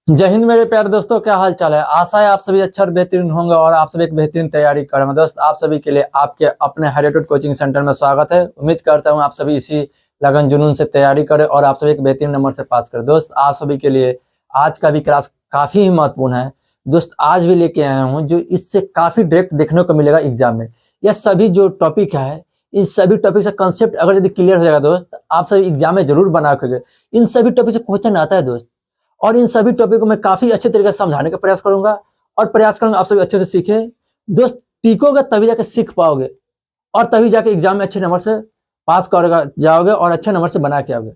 जय हिंद मेरे प्यारे दोस्तों, क्या हाल चाल है। आशा है आप सभी अच्छा और बेहतरीन होंगे और आप सभी एक बेहतरीन तैयारी करेंगे। दोस्त, आप सभी के लिए आपके अपने हैरिटेड कोचिंग सेंटर में स्वागत है। उम्मीद करता हूं आप सभी इसी लगन जुनून से तैयारी करें और आप सभी एक बेहतरीन नंबर से पास करें। दोस्त, आप सभी के लिए आज का भी क्लास काफी ही महत्वपूर्ण है। दोस्त, आज भी लेके आया हूँ जो इससे काफी डायरेक्ट देखने को मिलेगा एग्जाम में। यह सभी जो टॉपिक है, इस सभी टॉपिक से कंसेप्ट अगर यदि क्लियर हो जाएगा दोस्त, आप सभी एग्जाम में जरूर बना कर इन सभी टॉपिक से क्वेश्चन आता है दोस्त। और इन सभी टॉपिक को मैं काफी अच्छे तरीके से समझाने का प्रयास करूंगा और प्रयास करूंगा आप सभी अच्छे से सीखे। दोस्त, टीकोगे तभी जाके सीख पाओगे और तभी जाके एग्जाम में अच्छे नंबर से पास कर जाओगे और अच्छे नंबर से बना के आओगे।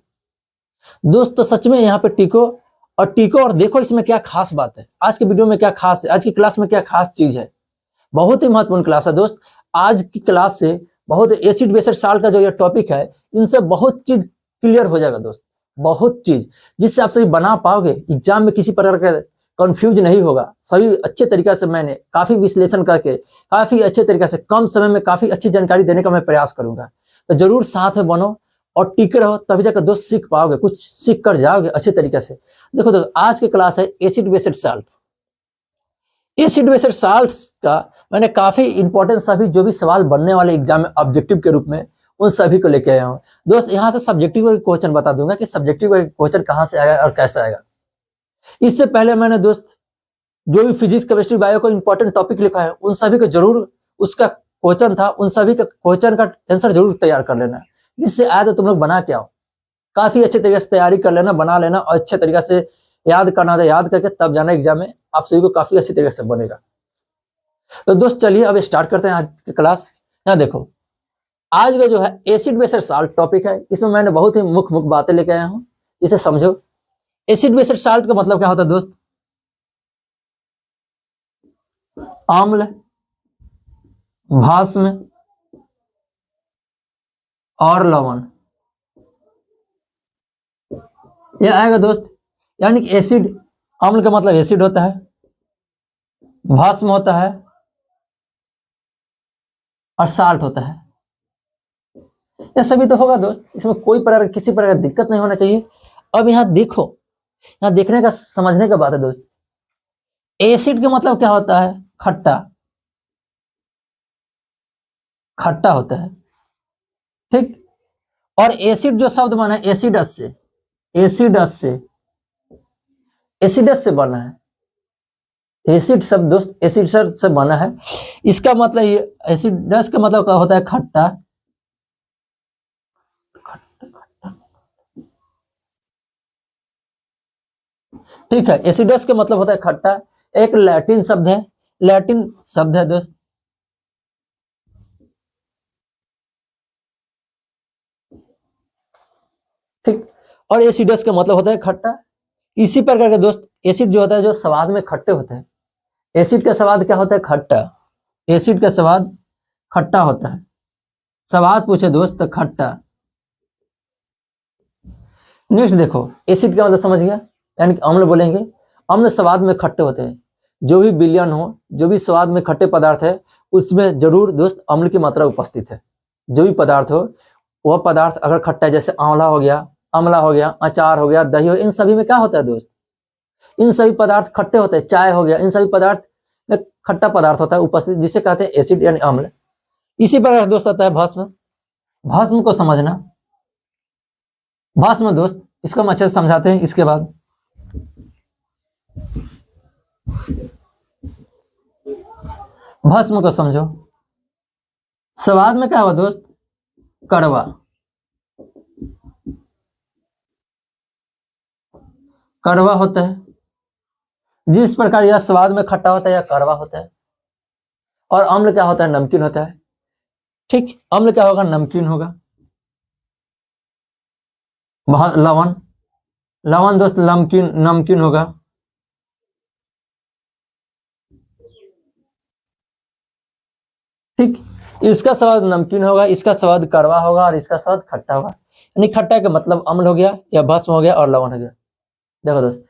दोस्त, तो सच में यहाँ पे टीको और देखो इसमें क्या खास बात है। आज के वीडियो में क्या खास है, आज की क्लास में क्या खास चीज है। बहुत ही महत्वपूर्ण क्लास है दोस्त। आज की क्लास से बहुत एसिड बेसिड साल्ट का जो ये टॉपिक है, इनसे बहुत चीज क्लियर हो जाएगा दोस्त। बहुत चीज जिससे आप सभी बना पाओगे, एग्जाम में किसी प्रकार का कंफ्यूज नहीं होगा। सभी अच्छे तरीके से मैंने काफी विश्लेषण करके काफी अच्छे तरीके से कम समय में काफी अच्छी जानकारी देने का मैं प्रयास करूंगा। तो जरूर साथ में बनो और टिके रहो, तभी जाकर दोस्त सीख पाओगे, कुछ सीख कर जाओगे अच्छे तरीके से। देखो दोस्त, आज की क्लास है acid based salt. Acid based salt का मैंने काफी इंपॉर्टेंट सभी जो भी सवाल बनने वाले एग्जाम में ऑब्जेक्टिव के रूप में उन सभी को लेके आया हूं दोस्त। यहां से सब्जेक्टिव क्वेश्चन बता दूंगा कि सब्जेक्टिव क्वेश्चन कहां से आएगा और कैसे आएगा। इससे पहले मैंने दोस्त जो भी फिजिक्स केमिस्ट्री बायो को इंपॉर्टेंट टॉपिक लिखा है, उन सभी को जरूर उसका क्वेश्चन था, उन सभी का क्वेश्चन का आंसर जरूर तैयार कर लेना, जिससे आए तो तुम लोग बना के आओ। काफी अच्छे तरीके से तैयारी कर लेना, बना लेना और अच्छे तरीके से याद करना था, याद करके तब जाना एग्जाम में, आप सभी को काफी अच्छे तरीके से बनेगा। तो दोस्त चलिए अब स्टार्ट करते हैं आज की क्लास। यहाँ देखो, आज का जो है एसिड बेसिड साल्ट टॉपिक है। इसमें मैंने बहुत ही मुख्य बातें लेके आया हूं, इसे समझो। एसिड बेसिड साल्ट का मतलब क्या होता है दोस्त? अम्ल, भस्म और लवण, यह आएगा दोस्त। यानी कि एसिड, अम्ल का मतलब एसिड होता है, भस्म होता है और साल्ट होता है। यह सभी तो होगा दोस्त, इसमें कोई प्रकार किसी प्रकार की दिक्कत नहीं होना चाहिए। अब यहाँ देखो, यहाँ देखने का समझने का बात है दोस्त। एसिड का मतलब क्या होता है? खट्टा, खट्टा होता है, ठीक। और एसिड जो शब्द बना है एसिडस से, एसिडस से, एसिडस से बना है। एसिड शब्द दोस्त एसिड से बना है। इसका मतलब ये एसिडस का मतलब क्या होता है? खट्टा। ठीक है, एसिडस का मतलब होता है खट्टा। एक लैटिन शब्द है, लैटिन शब्द है दोस्त। ठीक, और एसिडस का मतलब होता है खट्टा। इसी प्रकार के दोस्त एसिड जो होता है, जो स्वाद में खट्टे होते हैं। एसिड का स्वाद क्या होता है? खट्टा। एसिड का स्वाद खट्टा होता है। स्वाद पूछे दोस्त तो खट्टा। नेक्स्ट देखो, एसिड का मतलब समझ गया, यानी कि अम्ल बोलेंगे। अम्ल स्वाद में खट्टे होते हैं। जो भी विलयन हो, जो भी स्वाद में खट्टे पदार्थ है, उसमें जरूर दोस्त अम्ल की मात्रा उपस्थित है। जो भी पदार्थ हो, वह पदार्थ अगर खट्टा है, जैसे आंवला हो गया, अमला हो गया, अचार हो गया, दही हो, इन सभी में क्या होता है दोस्त? इन सभी पदार्थ खट्टे होते हैं। चाय हो गया, इन सभी पदार्थ में खट्टा पदार्थ होता है उपस्थित, जिसे कहते हैं एसिड यानी अम्ल। इसी प्रकार दोस्त आता है भस्म। भस्म को समझना, भस्म दोस्त इसको हम अच्छे से समझाते हैं। इसके बाद भस्म को समझो। स्वाद में क्या हुआ दोस्त? कड़वा, कड़वा होता है। जिस प्रकार यह स्वाद में खट्टा होता है, यह कड़वा होता है। और अम्ल क्या होता है? नमकीन होता है। ठीक, अम्ल क्या होगा? नमकीन होगा। लवण, लवण दोस्त नमकीन, नमकीन होगा। ठीक, इसका स्वाद नमकीन होगा, इसका स्वाद कड़वा होगा और इसका स्वाद खट्टा होगा। यानी खट्टा का मतलब अम्ल हो गया या भस्म हो गया और लवण हो गया। देखो दोस्त,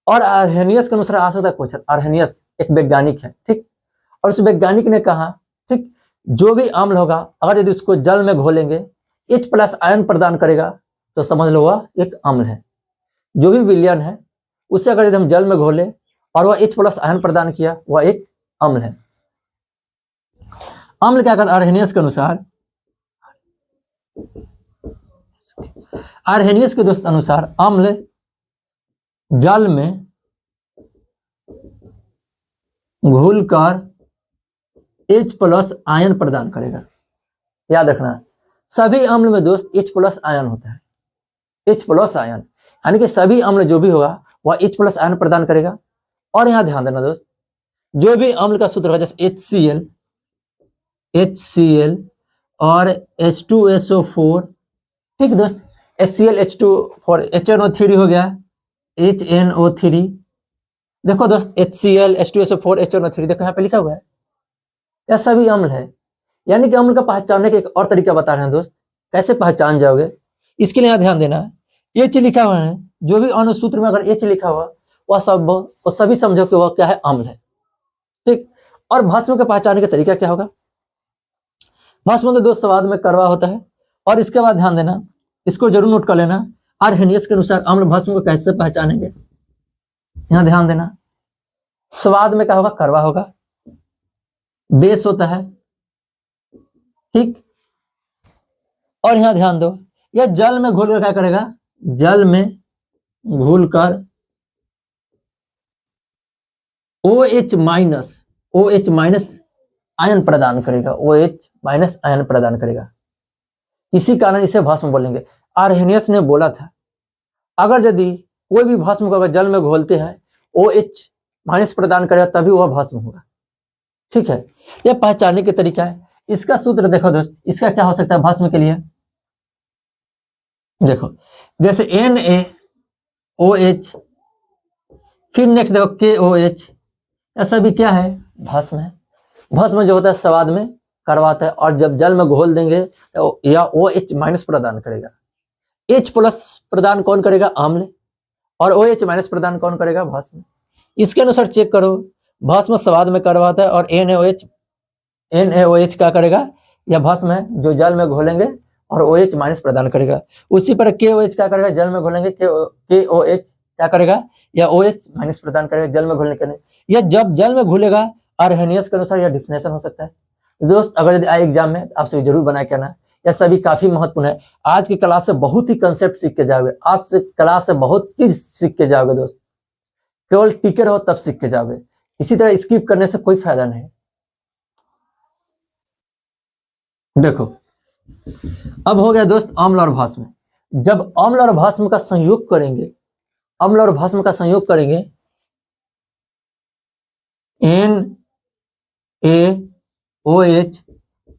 और आर्हेनियस के अनुसार आ सकता है क्वेश्चन। आर्हेनियस एक वैज्ञानिक है, ठीक। और उस वैज्ञानिक ने कहा, ठीक, जो भी अम्ल होगा अगर यदि उसको जल में घोलेंगे, H+ आयन प्रदान करेगा, तो समझ लो वह एक अम्ल है। जो भी विलयन है उससे अगर यदि हम जल में घोले और वह H प्लस आयन प्रदान किया, वह एक अम्ल है। अम्ल क्या कहता है? आर्हेनियस के अनुसार, आर्हेनियस के दोस्त अनुसार अम्ल जल में घुलकर H प्लस आयन प्रदान करेगा। याद रखना, सभी अम्ल में दोस्त H प्लस आयन होता है, H प्लस आयन, यानी कि सभी अम्ल जो भी होगा वह H प्लस आयन प्रदान करेगा। और यहां ध्यान देना दोस्त, जो भी अम्ल का सूत्र होगा जैसे HCl और H2SO4, ठीक दोस्त, HCl H2 HNO3 हो गया, HNO3, देखो दोस्त HCl H2SO4 HNO3, देखो यहाँ पे लिखा हुआ है, यह सभी अम्ल है। यानी कि अम्ल का पहचानने के एक और तरीका बता रहे हैं दोस्त, कैसे पहचान जाओगे, इसके लिए यहाँ ध्यान देना है। H लिखा हुआ है, जो भी अनुसूत्र में अगर H लिखा हुआ वह सभी समझो कि वह क्या है? अम्ल है, ठीक। और भस्म के पहचानने का तरीका क्या होगा? भस्म तो दोस्त स्वाद में कड़वा होता है। और इसके बाद ध्यान देना, इसको जरूर नोट कर लेना, आर्हेनियस के अनुसार अम्ल भस्म को कैसे पहचानेंगे, यहां ध्यान देना। स्वाद में क्या होगा? कड़वा होगा, बेस होता है, ठीक। और यहां ध्यान दो, यह जल में घुलकर क्या करेगा? जल में घुलकर OH माइनस आयन प्रदान करेगा, OH माइनस आयन प्रदान करेगा। इसी कारण इसे भस्म बोलेंगे। आर्हेनियस ने बोला था, अगर यदि कोई भी भस्म को अगर जल में घोलते हैं OH माइनस प्रदान करेगा तभी वह भस्म होगा, ठीक है। यह पहचानने के तरीका है। इसका सूत्र देखो दोस्त, इसका क्या हो सकता है भस्म के लिए? देखो जैसे NaOH, फिर नेक्स्ट देखो KOH, ऐसा भी क्या है? भस्म है। भस्म जो होता है स्वाद में कड़वाता है, और जब जल में घोल देंगे तो यह OH माइनस प्रदान करेगा। H प्लस प्रदान कौन करेगा? अम्ल। और OH माइनस प्रदान कौन करेगा? भस्म। इसके अनुसार चेक करो, भस्म स्वाद में कड़वाता है और NaOH क्या करेगा? यह भस्म है जो जल में घोलेंगे और OH माइनस प्रदान करेगा। उसी पर KOH क्या करेगा? जल में घोलेंगे KOH क्या करेगा? यह OH माइनस प्रदान करेगा जल में घुलने के लिए। यह जब जल में घुलेगा, आर्हेनियस के अनुसार यह डिफिनेशन हो सकता है। दोस्त अगर यदि आए एग्जाम में आप सभी जरूर बना के आना, यह सभी काफी महत्वपूर्ण है। आज की क्लास से बहुत ही कंसेप्ट सीख के जाओगे, आज से क्लास से बहुत चीज सीख के जाओगे दोस्त, केवल टिके रहो तब सीख के जाओगे, इसी तरह स्किप करने से कोई फायदा नहीं। देखो अब हो गया दोस्त अम्ल और भस्म। जब अम्ल और भस्म का संयोग करेंगे, अम्ल और भस्म का संयोग करेंगे, NaOH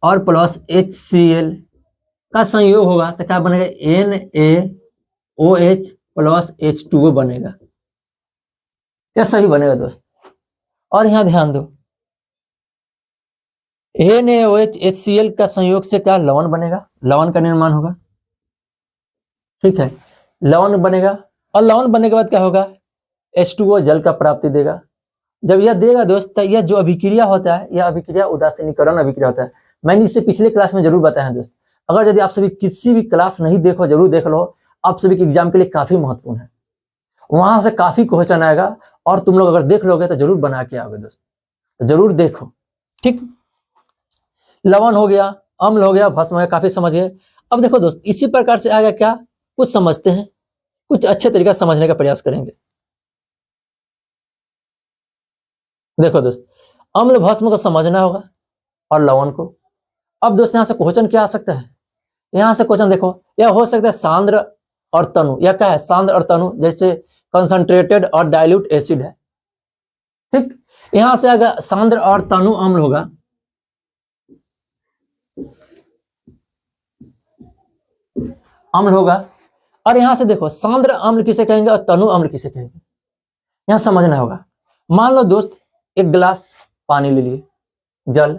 और प्लस HCl का संयोग होगा तो क्या बनेगा? NaOH प्लस H2O बनेगा। यह सही बनेगा दोस्त। और यहां ध्यान दो, NaOH HCl का संयोग से क्या लवण बनेगा? लवण का निर्माण होगा, ठीक है, लवण बनेगा। और लवण बनने के बाद क्या होगा? H2O जल का प्राप्ति देगा। जब यह देगा दोस्त तो यह जो अभिक्रिया होता है, यह अभिक्रिया उदासीनीकरण अभिक्रिया होता है। मैंने इसे पिछले क्लास में जरूर बताया दोस्त। अगर यदि आप सभी किसी भी क्लास नहीं देखो, जरूर देख लो, आप सभी के एग्जाम के लिए काफी महत्वपूर्ण है। वहां से काफी क्वेश्चन आएगा और तुम लोग अगर देख लोगे तो जरूर बना के आओगे दोस्त, तो जरूर देखो, ठीक। लवण हो गया, अम्ल हो गया, भस्म हो गया, काफी समझ गए। अब देखो दोस्त इसी प्रकार से आएगा क्या, कुछ समझते हैं, कुछ अच्छे तरीका समझने का प्रयास करेंगे। देखो दोस्त अम्ल भस्म को समझना होगा और लवण को। अब दोस्त यहां से क्वेश्चन क्या आ सकता है? यहां से क्वेश्चन देखो, यह हो सकता है सांद्र और तनु, यह क्या है? सांद्र और तनु, जैसे कंसंट्रेटेड और डाइल्यूट एसिड है, ठीक। यहां से अगर सांद्र और तनु अम्ल होगा, अम्ल होगा। और यहां से देखो सांद्र अम्ल किसे कहेंगे और तनु अम्ल किसे कहेंगे, यहां समझना होगा। मान लो दोस्त एक गिलास पानी ले लिए, जल,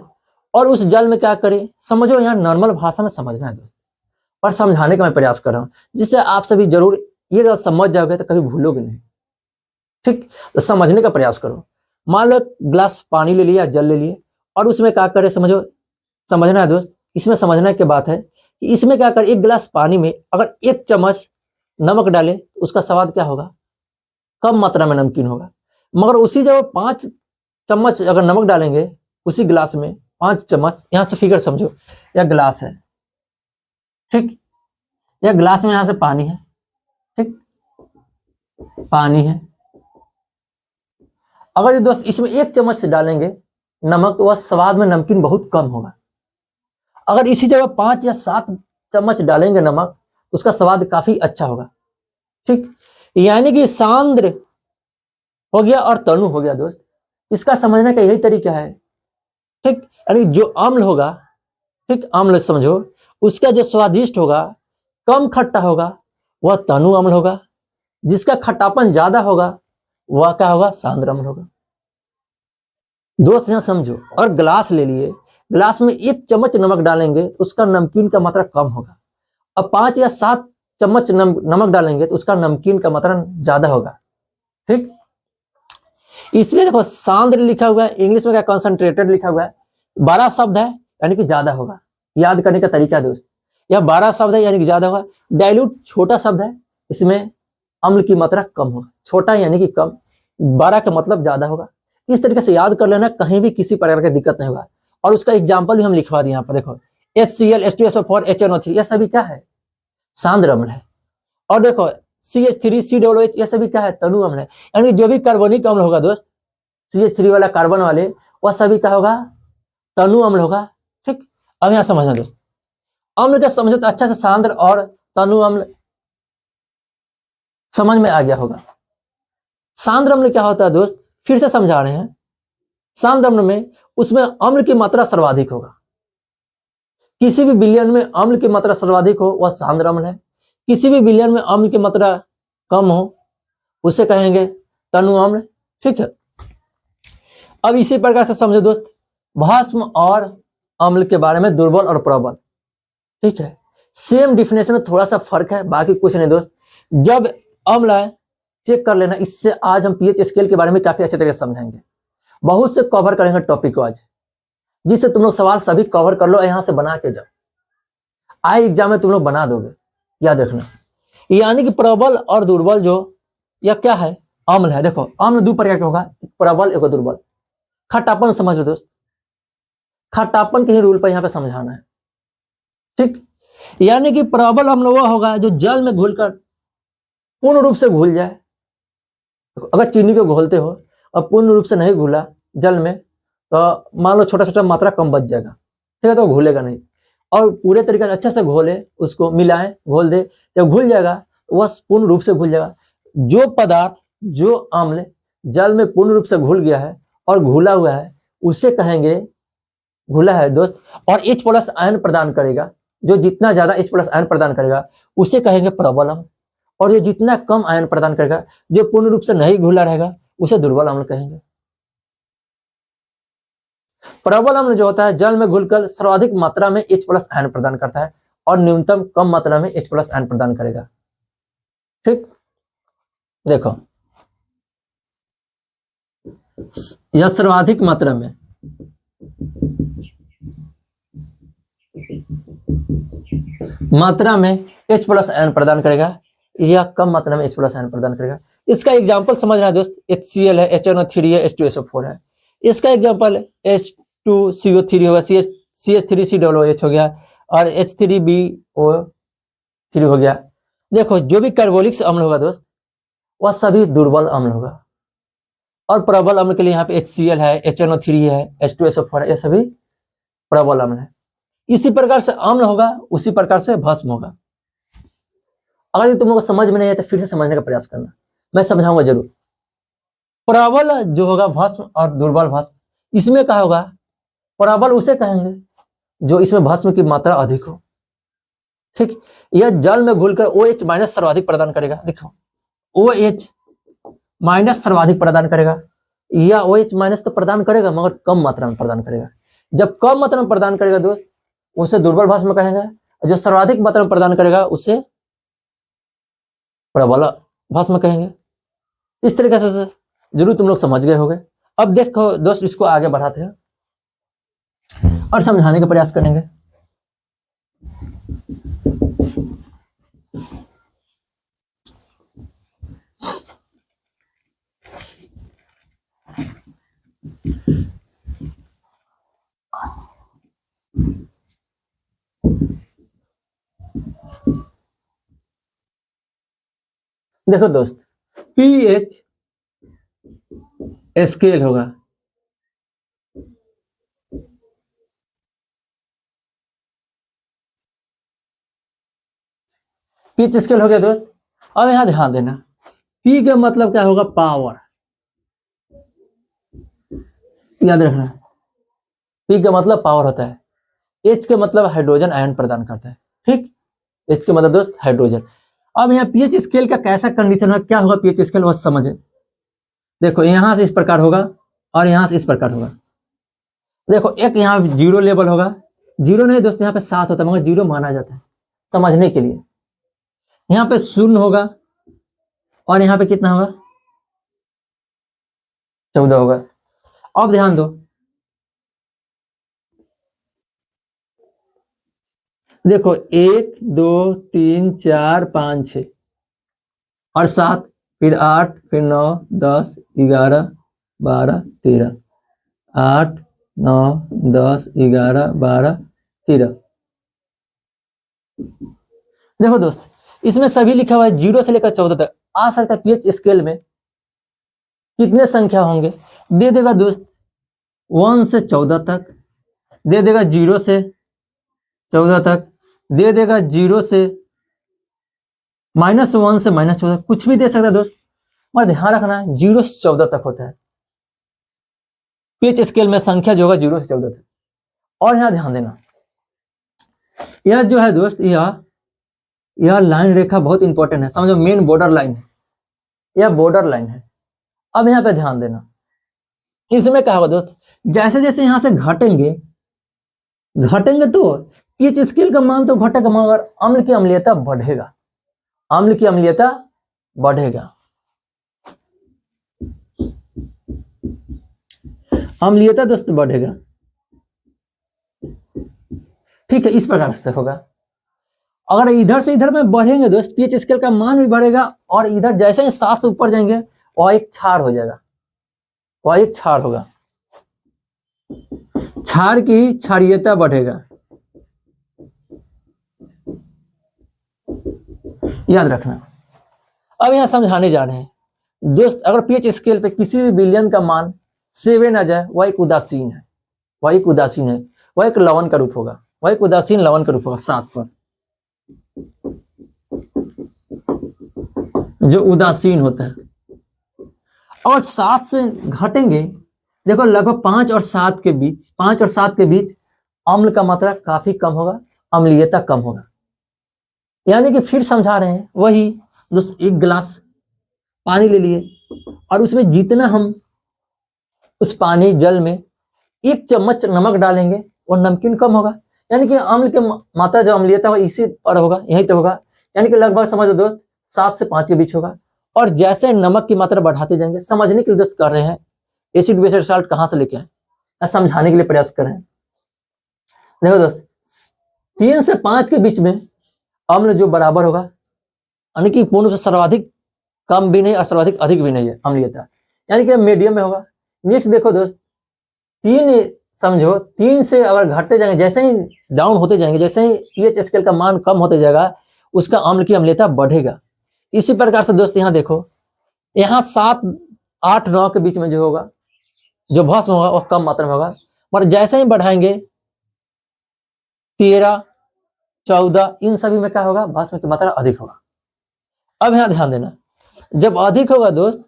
और उस जल में क्या करें, समझो, यहाँ नॉर्मल भाषा में समझना है दोस्त, और समझाने का मैं प्रयास कर रहा हूं, जिससे आप सभी जरूर ये अगर समझ जाओगे तो कभी भूलोगे नहीं, ठीक। तो समझने का प्रयास करो। मान लो गिलास पानी ले लिया, जल ले लिए, और उसमें क्या करें, समझो, समझना है दोस्त। इसमें समझने की बात है कि इसमें क्या करें, एक गिलास पानी में अगर 1 चम्मच नमक डाले तो उसका स्वाद क्या होगा? कम मात्रा में नमकीन होगा। मगर उसी जगह 5 चम्मच अगर नमक डालेंगे उसी गिलास में 5 चम्मच, यहां से फिगर समझो, यह गिलास है, ठीक, यह गिलास में यहां से पानी है, ठीक, पानी है। अगर ये दोस्त इसमें 1 चम्मच डालेंगे नमक तो वह स्वाद में नमकीन बहुत कम होगा। अगर इसी जगह 5 या 7 चम्मच डालेंगे नमक तो उसका स्वाद काफी अच्छा होगा, ठीक। यानी कि सांद्र हो गया और तनु हो गया दोस्त। इसका समझने का यही तरीका है, ठीक। यानी जो अम्ल होगा, ठीक, अम्ल समझो, उसका जो स्वादिष्ट होगा, कम खट्टा होगा, वह तनु अम्ल होगा। जिसका खट्टापन ज्यादा होगा वह क्या होगा, सांद्र अम्ल होगा। दोस्त यहां समझो, और गिलास ले लिए, गिलास में 1 चम्मच नमक डालेंगे तो उसका नमकीन का मात्रा कम होगा। अब 5 या 7 चम्मच नमक डालेंगे तो उसका नमकीन का मात्रा ज्यादा होगा, ठीक। इसलिए देखो सांद्र लिखा हुआ है, इंग्लिश में क्या कॉन्सेंट्रेटेड लिखा हुआ है, 12 शब्द है यानी कि ज्यादा होगा। याद करने का तरीका दोस्त, यह 12 शब्द है यानी कि ज्यादा होगा। डाइल्यूट छोटा शब्द है, इसमें अम्ल की मात्रा कम होगा। छोटा यानी कि कम, 12 का मतलब ज्यादा होगा। इस तरीके से याद कर लेना, कहीं भी किसी प्रकार की दिक्कत नहीं होगा। और उसका एग्जाम्पल भी हम लिखवा दिए यहाँ पर, देखो HCl, H2SO4, HNO3, यह सभी क्या है, सांद्र अम्ल है। और देखो CH3, COOH, यह सभी क्या है, तनु अम्ल है। यानी जो भी कार्बनिक अम्ल होगा दोस्त, CH3 वाला कार्बन वाले, वह सभी क्या होगा, तनु अम्ल होगा, ठीक। अब यहां समझना दोस्त, अम्ल का समझो तो अच्छा से सांद्र और तनु अम्ल समझ में आ गया होगा। सांद्र अम्ल क्या होता है दोस्त, फिर से समझा रहे हैं। सांद्र अम्ल में उसमें अम्ल की मात्रा सर्वाधिक होगा। किसी भी विलयन में अम्ल की मात्रा सर्वाधिक हो वह सांद्र अम्ल है। किसी भी विलयन में अम्ल की मात्रा कम हो उसे कहेंगे तनु अम्ल, ठीक है। अब इसी प्रकार से समझो दोस्त, भस्म और अम्ल के बारे में, दुर्बल और प्रबल, ठीक है। सेम डिफिनेशन में थोड़ा सा फर्क है, बाकी कुछ नहीं दोस्त। जब अम्ल आए चेक कर लेना। इससे आज हम पीएच स्केल के बारे में काफी अच्छे तरीके से समझाएंगे। बहुत से कवर करेंगे टॉपिक को आज, जिससे तुम लोग सवाल सभी कवर कर लो, यहां से बना के जाओ, आए एग्जाम में तुम लोग बना दोगे, याद रखना। यानी कि प्रबल और दुर्बल जो, यह क्या है, अम्ल है। देखो अम्ल 2 प्रकार का होगा, एक प्रबल एक दुर्बल। खट्टापन समझ लो दोस्त, खट्टापन के ही रूल पर यहां पे समझाना है, ठीक। यानी कि प्रबल अम्ल वह होगा जो जल में घुलकर पूर्ण रूप से घुल जाए। अगर चीनी को घोलते हो और पूर्ण रूप से नहीं घुला जल में, तो मान लो छोटा छोटा मात्रा कम बच जाएगा, ठीक है, तो घुलेगा नहीं। और पूरे तरीके से अच्छे से घोले, उसको मिलाएं, घोल दे, जब घुल जाएगा वह पूर्ण रूप से घुल जाएगा। जो पदार्थ, जो अम्ल जल में पूर्ण रूप से घुल गया है और घुला हुआ है उसे कहेंगे, घुला है दोस्त, और H+ आयन प्रदान करेगा, जो जितना ज्यादा H+ आयन प्रदान करेगा उसे कहेंगे प्रबल अम्ल। और जो जितना कम आयन प्रदान करेगा, जो पूर्ण रूप से नहीं घुला रहेगा, उसे दुर्बल अम्ल कहेंगे। प्रबल अम्ल जो होता है जल में घुलकर सर्वाधिक मात्रा में H+ आयन प्रदान करता है और न्यूनतम कम मात्रा में H+ आयन प्रदान करेगा, ठीक। देखो यह सर्वाधिक मात्रा में H+ आयन प्रदान करेगा या कम मात्रा में H+ आयन प्रदान करेगा। इसका एग्जांपल समझना है दोस्त, HCl है, HNO3 है, H2SO4 है। इसका एग्जांपल H2CO3 होगा, CH3COOH हो गया, और H3BO3 हो गया। देखो जो भी कार्बोलिक अम्ल होगा दोस्त वह सभी दुर्बल अम्ल होगा, और प्रबल अम्ल के लिए यहाँ पे HCl है, HNO3 है, H2SO4 है, ये सभी प्रबल अम्ल है। इसी प्रकार से अम्ल होगा उसी प्रकार से भस्म होगा। अगर तुम लोग को समझ में नहीं है तो फिर से समझने का प्रयास करना, मैं समझाऊंगा जरूर। प्रबल जो होगा भस्म और दुर्बल भस्म, इसमें क्या होगा, प्रबल उसे कहेंगे जो इसमें भस्म की मात्रा अधिक हो, ठीक। यह जल में घुलकर OH- सर्वाधिक प्रदान करेगा। देखो OH- सर्वाधिक प्रदान करेगा, या OH- तो प्रदान करेगा मगर कम मात्रा में प्रदान करेगा। जब कम मात्रा में प्रदान करेगा दोस्त उसे दुर्बल भस्म कहेंगे, जो सर्वाधिक मात्रा में प्रदान करेगा उसे प्रबल भस्म कहेंगे। इस तरीके से जरूर तुम लोग समझ गए होंगे। अब देखो दोस्त इसको आगे बढ़ाते हैं और समझाने का प्रयास करेंगे। देखो दोस्त, पीएच स्केल होगा, पीएच स्केल हो गया दोस्त। अब यहां ध्यान देना, पी का मतलब क्या होगा, पावर, याद रखना, पी का मतलब पावर होता है, एच का मतलब हाइड्रोजन आयन प्रदान करता है, ठीक, एच का मतलब दोस्त हाइड्रोजन। अब यहाँ पीएच स्केल का कैसा कंडीशन है, क्या होगा पीएच स्केल, बस समझे। देखो यहां से इस प्रकार होगा और यहां से इस प्रकार होगा। देखो एक यहाँ जीरो लेवल होगा, जीरो नहीं दोस्त, यहाँ पे 7 होता है मगर जीरो माना जाता है समझने के लिए। यहाँ पे 0 होगा और यहाँ पे कितना होगा, 14 होगा। अब ध्यान दो, देखो 1 2 3 4 5 6 और 7, फिर 8, फिर 9 10 11 12 13, 8 9 10 11 12 13। देखो दोस्त, इसमें सभी लिखा हुआ है 0 से लेकर 14 तक। आ सकता है पीएच स्केल में कितने संख्या होंगे, दे देगा दोस्त 1 से 14 तक, दे देगा 0 से 14 तक, दे देगा 0 से -1 से -14, कुछ भी दे सकता है दोस्त, मगर ध्यान रखना 0 से 14 तक होता है पीएच स्केल में संख्या जो होगा 0 से 14 तक। और यहां ध्यान देना, यह जो है दोस्त, यह लाइन रेखा बहुत इंपॉर्टेंट है, समझो मेन बॉर्डर लाइन है, यह बॉर्डर लाइन है। अब यहाँ पे ध्यान देना, इसमें क्या होगा दोस्त, जैसे जैसे यहां से घटेंगे घटेंगे तो पीएच स्केल का मान तो घटेगा मगर अम्ल की अम्लीयता बढ़ेगा, अम्ल की अम्लीयता बढ़ेगा, अम्लीयता दोस्त बढ़ेगा, ठीक है, इस प्रकार से होगा। अगर इधर से इधर में बढ़ेंगे दोस्त, पीएच स्केल का मान भी बढ़ेगा और इधर जैसे ही 7 से ऊपर जाएंगे वह एक क्षार हो जाएगा, वह एक क्षार होगा, क्षार की क्षारीयता बढ़ेगा, याद रखना। अब यहां समझाने जा रहे हैं दोस्त, अगर पीएच स्केल पे किसी भी विलयन का मान 7 आ जाए वह एक उदासीन है, वह एक उदासीन है, वह एक लवण का रूप होगा, वह एक उदासीन लवण का रूप होगा 7 पर, जो उदासीन होता है। और 7 से घटेंगे, देखो लगभग 5 और 7 के बीच, 5 और 7 के बीच अम्ल का मात्रा काफी कम होगा, अम्लीयता कम होगा। यानी कि फिर समझा रहे हैं वही दोस्त, एक गिलास पानी ले लिए और उसमें जितना हम उस पानी जल में 1 चम्मच नमक डालेंगे वो नमकीन कम होगा, यानी कि अम्ल की मात्रा जो अम्लीयता होगा इसी पर होगा, यही तो होगा, यानी कि लगभग समझो दोस्त 7 से 5 के बीच होगा। और जैसे नमक की मात्रा बढ़ाते जाएंगे, समझने के लिए दोस्त कर रहे हैं, एसिड बेस्ड साल्ट कहां से लेके आए, समझाने के लिए प्रयास कर रहे हैं। देखो दोस्त, 3 से 5 के बीच में अम्ल जो बराबर होगा, यानी कि पूर्ण से सर्वाधिक कम भी नहीं और सर्वाधिक अधिक भी नहीं है अम्लीयता, यानी कि मीडियम में होगा। नेक्स्ट देखो दोस्त, 3 समझो, 3 से अगर घटते जाएंगे, जैसे ही डाउन होते जाएंगे, जैसे ही पीएच स्केल का मान कम होते जाएगा उसका अम्ल की अम्लीयता बढ़ेगा। इसी प्रकार से दोस्त यहाँ देखो, यहाँ 7 8 9 के बीच में जो होगा, जो भस्म होगा वह कम मात्रा में होगा, पर जैसे ही बढ़ाएंगे 13 14 इन सभी में क्या होगा, भस्म की मात्रा अधिक होगा। अब यहाँ ध्यान देना, जब अधिक होगा दोस्त,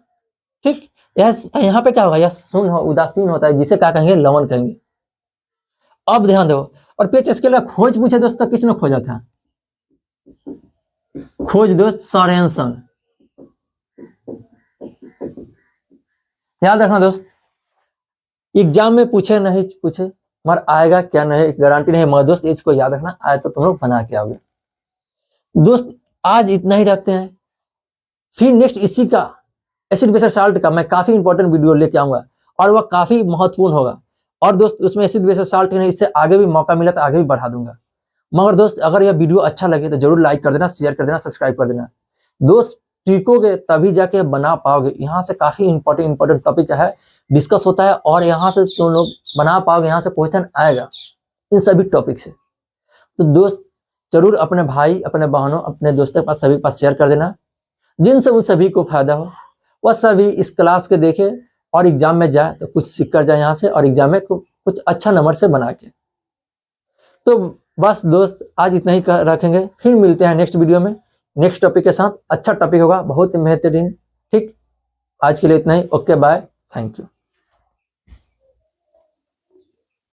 ठीक, यहाँ पे क्या होगा, यह शून्य उदासीन होता है, जिसे क्या कहेंगे, लवण कहेंगे। अब ध्यान दो, और पीएच स्केल का खोज पूछे दोस्त तो किसने खोजा था, खोज दोस्त सोरेनसन, याद रखना दोस्त, एग्जाम में पूछे नहीं पूछे मगर आएगा क्या नहीं गारंटी नहीं, मगर दोस्त इसको याद रखना, आए तो तुम लोग बना के आओगे। दोस्त आज इतना ही रखते हैं, फिर नेक्स्ट इसी का एसिड बेस्ड साल्ट का मैं काफी इंपॉर्टेंट वीडियो लेके आऊंगा और वह काफी महत्वपूर्ण होगा। और दोस्त उसमें एसिड बेस्ड साल्ट नहीं, इससे आगे भी मौका मिला तो आगे भी बढ़ा दूंगा। मगर दोस्त अगर यह वीडियो अच्छा लगे तो जरूर लाइक कर देना, शेयर कर देना, सब्सक्राइब कर देना दोस्त, सीखोगे तभी जाके बना पाओगे। यहाँ से काफी इंपॉर्टेंट टॉपिक है, डिस्कस होता है और यहाँ से तुम लोग बना पाओगे, यहाँ से क्वेश्चन आएगा इन सभी टॉपिक से। तो दोस्त जरूर अपने भाई, अपने बहनों, अपने दोस्तों के पास, सभी के पास शेयर कर देना। जिनसे उन सभी को फायदा हो, वह सभी इस क्लास के देखे और एग्जाम में जाए तो कुछ सीख कर जाए यहाँ से, और एग्जाम में कुछ अच्छा नंबर से बना के। तो बस दोस्त आज इतना ही रखेंगे, फिर मिलते हैं नेक्स्ट वीडियो में नेक्स्ट टॉपिक के साथ। अच्छा टॉपिक होगा, बहुत ही बेहतरीन। ठीक, आज के लिए इतना ही। Okay bye, thank you.